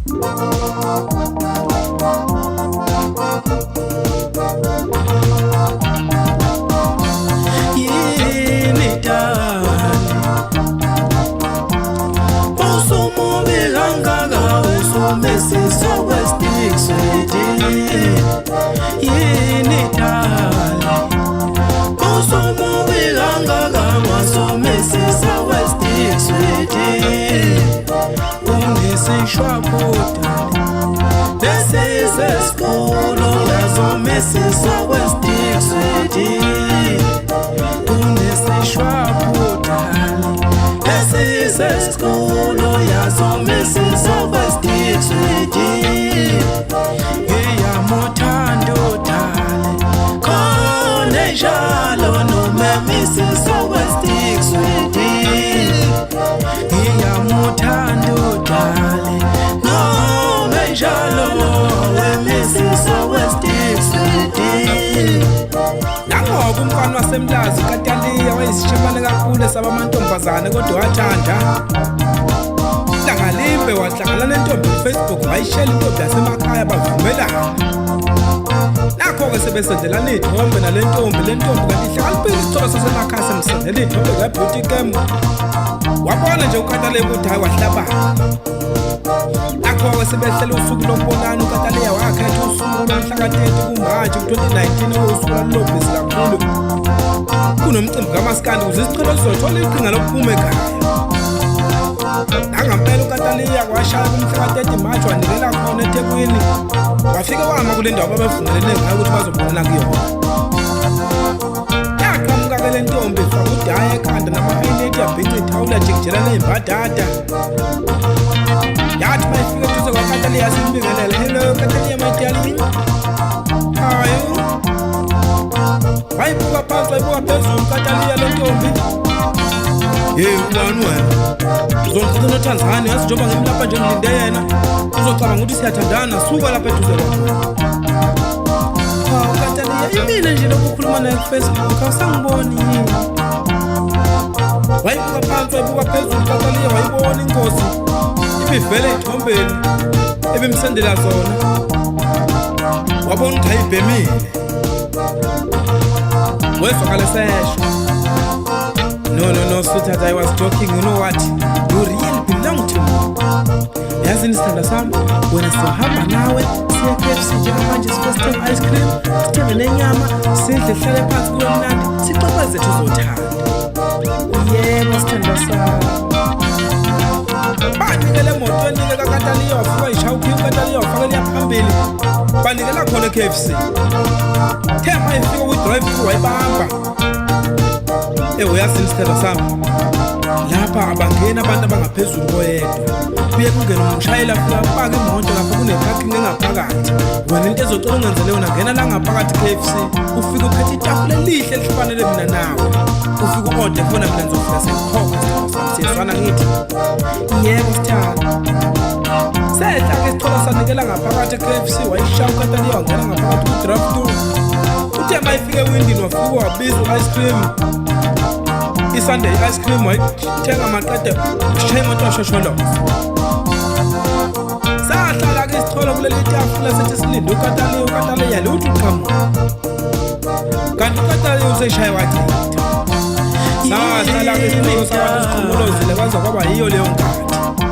Yini dali Usumobe kangaka usumesiso westic sweetie Yini dali Usumobe kangaka wasumesiso westic sweetie Ungisishwabuda This is a school yazomesiso westic sweetie Unisishwabuda This is a school yazomesiso westic sweetie Iyamuthando dali Khona njalo nomemisiso westic sweetie Iyamuthando dali Nome njalo nomemisiso westic sweetie Nangoku umfana wasemlazi kaTaliya wayisishimane kakhulu esabamantombazane kodwa wathanda Langalimbe wahlangana nentombi kuFacebook wayishela intombi yasemakhaya bavumelana Nakho-ke sebesendelana iy'thombe nalentombi lentombi kanti ihlakaliphile isitholo sasemakhaya semsendela iy'thombe ngebeauty cam wabona nje uKataliya ukuthi hayi wahlabana Nakho-ke sebehlela usuku lokubonana uKataliya wakhetha usuku lomhlaka-30 kuMashi ku-2019 osuku lalulobhizi kakhulu kunomcimbi kamaskandi ukuze isichilo sizothola iqhinga lokuphuma ekhaya Nangampela uKataliya washaya kumhlaka-30 Mashi wanikela khona eThekwini wafike wama kule ndawo ababevumelene ngayo ukuthi bazobonana kuyona Yaqhamuka-ke le ntombi ifaka udaya ekhanda nama-highlight yabhica ithawula yajikijelana ey'mbadada Yathi mayifike eduze kwaKataliya yasimbingelela Hello Kataliya my darling How are you? Wayibuka phansi wayibuka phezulu uKataliya le ntombi ubani wena uzongithatha noTanzania yazi njengoba ngimlapha nje ngilinde yena uzocabanga ukuthi siyathandana suka lapha eduze kwakho Kataliya imina nje lokukhuluma naye kuFacebook awusangiboni yini Wayibuka phansi wayibuka phezulu uKataliya wayibona inkosi ibivele ey'thombeni ebimsendela zona wabona ukuthi ayibhemile wezwakala esesho No, sweetheart, I was joking. You know what? You really belong to me. Yazini sithanda sami, wena sizohamba nawe siye KFC njengamanje first time ice cream, sithenge nenyama, sidle hlale phansi kube mnandi, sixoxe zethu zothanda. Yebo sithanda sami. Banikele emotweni kaKataliya wafika wayishaya ukhiye uKataliya wafakela phambili. Banikela khona KFC. Thema ifika kwi-drive-thru wayibamba. Uyazini sithanda sami lapha abangena abantu abangaphezulu koyedwa kuye kungena umshayeli afika afake imoto lapho kuneparking engaphakathi wena into ezocela ungenzele yona ngena la ngaphakathi KFC ufike ukhethe itafula elihle elifanele mina nawe ufike uode fona mina ngizofika sengikhokha siyezwana ngithi yebo sithanda sehla-ke isithola sanikela ngaphakathi KFC wayishaya uKataliya wangena ngaphakathi ku-drive-thru uthe mayifike ewindini wafike wabiza u-ice cream Sunday ice cream wayithenga maqede ushaya imoto washosholoza sahlala-ke isitholo kuleli tafula sethi silinde uKataliya lutho uqhamuka kanti uKataliya useshaya wachitha sahlala-ke isitholo sabantu siqhumulozile kwaze kwaba yiyo leyo nkathi